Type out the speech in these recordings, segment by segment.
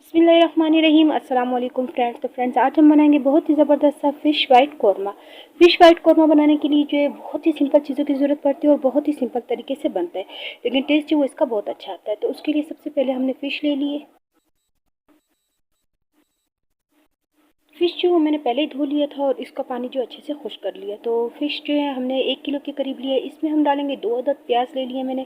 बिस्मिल्लाहिर्रहमानिर्रहीम। अस्सलाम वालेकुम फ्रेंड्स। तो फ्रेंड्स, आज हम बनाएंगे बहुत ही ज़बरदस्त सा fish white korma. Fish white korma बनाने के लिए जो है बहुत ही सिंपल चीज़ों की ज़रूरत पड़ती है और बहुत ही सिंपल तरीके से बनता है, लेकिन टेस्ट जो है वो इसका बहुत अच्छा आता है। तो उसके लिए सबसे पहले हमने फ़िश ले लिए। फ़िश जो है मैंने पहले ही धो लिया था और इसका पानी जो अच्छे से खुश्क कर लिया। तो फ़िश जो है हमने 1 किलो के करीब लिया है। इसमें हम डालेंगे 2 अदद प्याज ले लिए मैंने।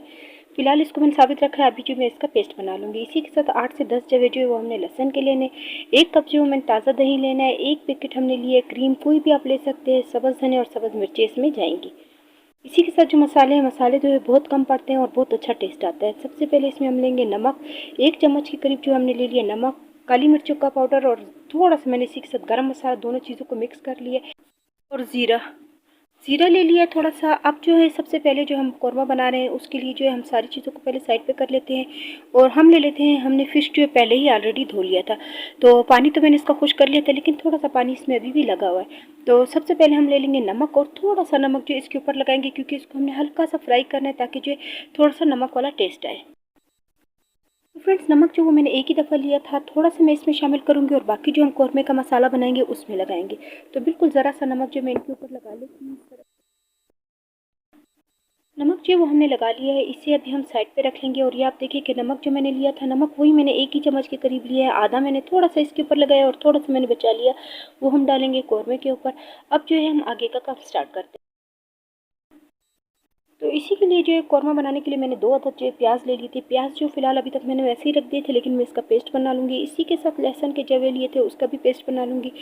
फ़िलहाल इसको मैंने साबित रखा है, अभी जो मैं इसका पेस्ट बना लूँगी। इसी के साथ 8 से 10 जवे जो है वो हमने लहसुन के लेने। 1 कप जो है मैंने ताज़ा दही लेना है। 1 पैकेट हमने लिए क्रीम, कोई भी आप ले सकते हैं। सब्ज़ धनिया और सब्ज़ मिर्ची इसमें जाएंगी। इसी के साथ जो मसाले हैं, मसाले जो है बहुत कम पड़ते हैं और बहुत अच्छा टेस्ट आता है। सबसे पहले इसमें हम लेंगे नमक। 1 चम्मच के करीब जो हमने ले लिया नमक, काली मिर्चों का पाउडर और थोड़ा सा मैंने इसी के साथ गरम मसाला, दोनों चीज़ों को मिक्स कर लिया। और ज़ीरा ज़ीरा ले लिया थोड़ा सा। अब जो है सबसे पहले जो हम कौरमा बना रहे हैं उसके लिए जो है हम सारी चीज़ों को पहले साइड पे कर लेते हैं। और हम ले लेते हैं, हमने फ़िश जो है पहले ही ऑलरेडी धो लिया था, तो पानी तो मैंने इसका खुश कर लिया था, लेकिन थोड़ा सा पानी इसमें अभी भी लगा हुआ है। तो सबसे पहले हम ले लेंगे नमक और थोड़ा सा नमक जो इसके ऊपर लगाएंगे, क्योंकि इसको हमने हल्का सा फ्राई करना है ताकि जो है थोड़ा सा नमक वाला टेस्ट आए। तो फ्रेंड्स, नमक जो वो मैंने एक ही दफ़ा लिया था, थोड़ा सा मैं इसमें शामिल करूँगी और बाकी जो हम कौरमे का मसाला बनाएंगे उसमें लगाएंगे। तो बिल्कुल ज़रा सा नमक जो मैं इनके ऊपर लगा लेती हूँ। नमक जो वो हमने लगा लिया है, इसे अभी हम साइड पे रख लेंगे। और ये आप देखिए कि नमक जो मैंने लिया था, नमक वही मैंने 1 ही चम्मच के करीब लिया है। आधा मैंने थोड़ा सा इसके ऊपर लगाया और थोड़ा सा मैंने बचा लिया, वो हम डालेंगे कौरमे के ऊपर। अब जो है हम आगे का काम स्टार्ट करते हैं। तो इसी के लिए जो है कौरमा बनाने के लिए मैंने 2 अदद जो है प्याज ले ली थी। प्याज जो फिलहाल अभी तक मैंने वैसे ही रख दिए थे, लेकिन मैं इसका पेस्ट बना लूँगी। इसी के साथ लहसुन के जवे लिए थे, उसका भी पेस्ट बना लूँगी।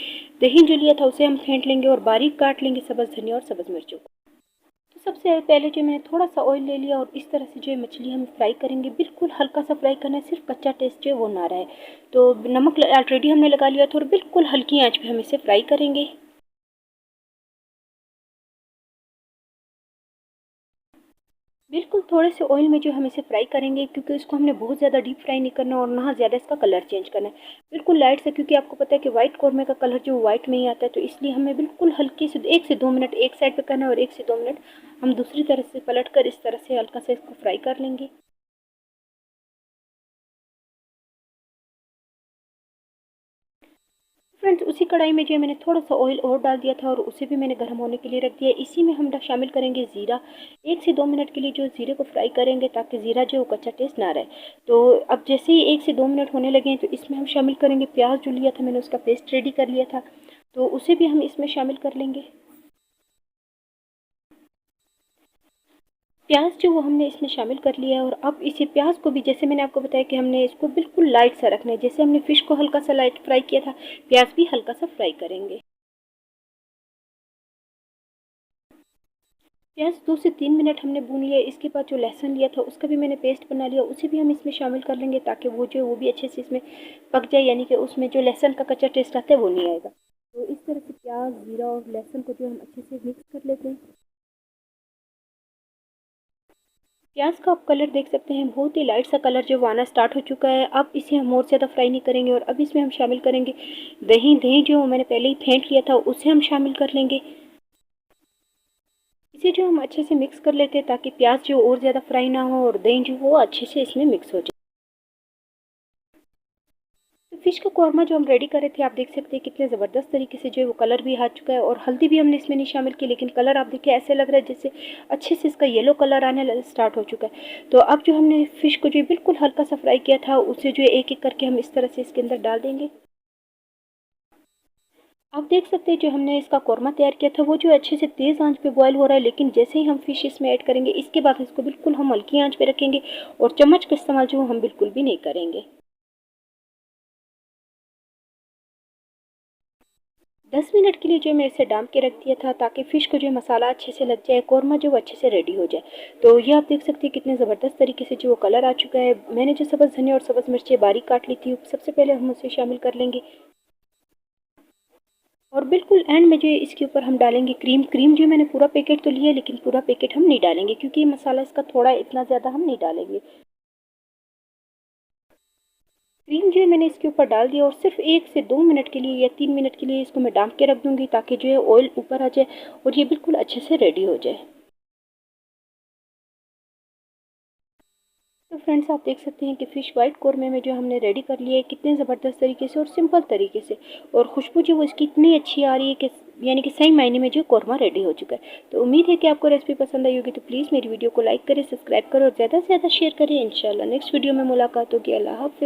दही जो लिया था उसे हम फेंट लेंगे और बारीक काट लेंगे सब्ज़ धनिया और सब्ज़ मिर्चों को। तो सबसे पहले जो मैंने थोड़ा सा ऑयल ले लिया और इस तरह से जो है मछली हम फ्राई करेंगे। बिल्कुल हल्का सा फ्राई करना है, सिर्फ कच्चा टेस्ट जो है वो ना रहे। तो नमक ऑलरेडी हमने लगा लिया था और बिल्कुल हल्की आंच पे हम इसे फ्राई करेंगे। बिल्कुल थोड़े से ऑयल में जो हम इसे फ्राई करेंगे, क्योंकि इसको हमने बहुत ज़्यादा डीप फ्राई नहीं करना और ना ज़्यादा इसका कलर चेंज करना है। बिल्कुल लाइट से, क्योंकि आपको पता है कि वाइट कौरमे का कलर जो वाइट में ही आता है, तो इसलिए हमें बिल्कुल हल्के से 1 से 2 मिनट एक साइड पे करना है और 1 से 2 मिनट हम दूसरी तरफ से पलट कर इस तरह से हल्का से इसको फ्राई कर लेंगे। फ्रेंड्स, उसी कढ़ाई में जो है मैंने थोड़ा सा ऑयल और डाल दिया था और उसे भी मैंने गर्म होने के लिए रख दिया। इसी में हम शामिल करेंगे ज़ीरा। 1 से 2 मिनट के लिए जो ज़ीरे को फ्राई करेंगे, ताकि ज़ीरा जो है वो कच्चा टेस्ट ना रहे। तो अब जैसे ही 1 से 2 मिनट होने लगे हैं, तो इसमें हम शामिल करेंगे प्याज जो लिया था मैंने, उसका पेस्ट रेडी कर लिया था, तो उसे भी हम इसमें शामिल कर लेंगे। प्याज जो वो हमने इसमें शामिल कर लिया है और अब इसे प्याज को भी, जैसे मैंने आपको बताया कि हमने इसको बिल्कुल लाइट सा रखना है, जैसे हमने फ़िश को हल्का सा लाइट फ्राई किया था, प्याज भी हल्का सा फ्राई करेंगे। प्याज 2 से 3 मिनट हमने भून लिया। इसके बाद जो लहसुन लिया था उसका भी मैंने पेस्ट बना लिया, उसे भी हम इसमें शामिल कर लेंगे, ताकि वो जो है वो भी अच्छे से इसमें पक जाए, यानी कि उसमें जो लहसुन का कच्चा टेस्ट आता है वो नहीं आएगा। तो इस तरह से प्याज, जीरा और लहसुन को जो हम अच्छे से मिक्स कर लेते हैं। प्याज का आप कलर देख सकते हैं, बहुत ही लाइट सा कलर जो वो आना स्टार्ट हो चुका है। अब इसे हम और ज़्यादा फ्राई नहीं करेंगे और अब इसमें हम शामिल करेंगे दही। दही जो मैंने पहले ही फेंट लिया था उसे हम शामिल कर लेंगे। इसे जो हम अच्छे से मिक्स कर लेते हैं, ताकि प्याज जो और ज़्यादा फ्राई ना हो और दही जो वो अच्छे से इसमें मिक्स हो जाए। तो फिश का कौरमा जो हम रेडी कर रहे थे, आप देख सकते हैं कितने ज़बरदस्त तरीके से जो है वो कलर भी आ चुका है। और हल्दी भी हमने इसमें नहीं शामिल की, लेकिन कलर आप देखिए ऐसे लग रहा है जैसे अच्छे से इसका येलो कलर आने स्टार्ट हो चुका है। तो अब जो हमने फ़िश को जो है बिल्कुल हल्का सा फ्राई किया था, उसे जो है एक एक करके हम इस तरह से इसके अंदर डाल देंगे। आप देख सकते हैं जो हमने इसका कौरमा तैयार किया था वो जो अच्छे से तेज़ आंच पे बॉयल हो रहा है, लेकिन जैसे ही हम फ़िश इसमें ऐड करेंगे, इसके बाद इसको बिल्कुल हम हल्की आंच पे रखेंगे और चम्मच का इस्तेमाल जो हम बिल्कुल भी नहीं करेंगे। 10 मिनट के लिए जो मैं इसे डाम के रख दिया था, ताकि फ़िश को जो मसाला अच्छे से लग जाए, कौरमा जो वो अच्छे से रेडी हो जाए। तो ये आप देख सकते हैं कितने ज़बरदस्त तरीके से जो वो कलर आ चुका है। मैंने जो सब्ज़ धनिया और सब्ज़ मिर्चें बारीक काट ली थी, सबसे पहले हम उसे शामिल कर लेंगे। और बिल्कुल एंड में जो है इसके ऊपर हम डालेंगे क्रीम। क्रीम जो मैंने पूरा पैकेट तो लिया है, लेकिन पूरा पैकेट हम नहीं डालेंगे, क्योंकि ये मसाला इसका थोड़ा इतना ज़्यादा हम नहीं डालेंगे। क्रीम जो है मैंने इसके ऊपर डाल दिया और सिर्फ 1 से 2 मिनट के लिए या 3 मिनट के लिए इसको मैं डाम के रख दूँगी, ताकि जो है ऑयल ऊपर आ जाए और ये बिल्कुल अच्छे से रेडी हो जाए। तो फ्रेंड्स आप देख सकते हैं कि फ़िश वाइट कौरमे में जो हमने रेडी कर लिया है कितने ज़बरदस्त तरीके से और सिंपल तरीके से, और खुशबू जो वो इसकी इतनी अच्छी आ रही है कि यानी कि सही मायने में जो कौरमा रेडी हो चुका है। तो उम्मीद है कि आपको रेसिपी पसंद आई होगी, तो प्लीज़ मेरी वीडियो को लाइक करें, सब्सक्राइब करें और ज़्यादा से ज़्यादा शेयर करें। इंशाल्लाह नेक्स्ट वीडियो में मुलाकात होगी। अल्लाह हाफ़िज़।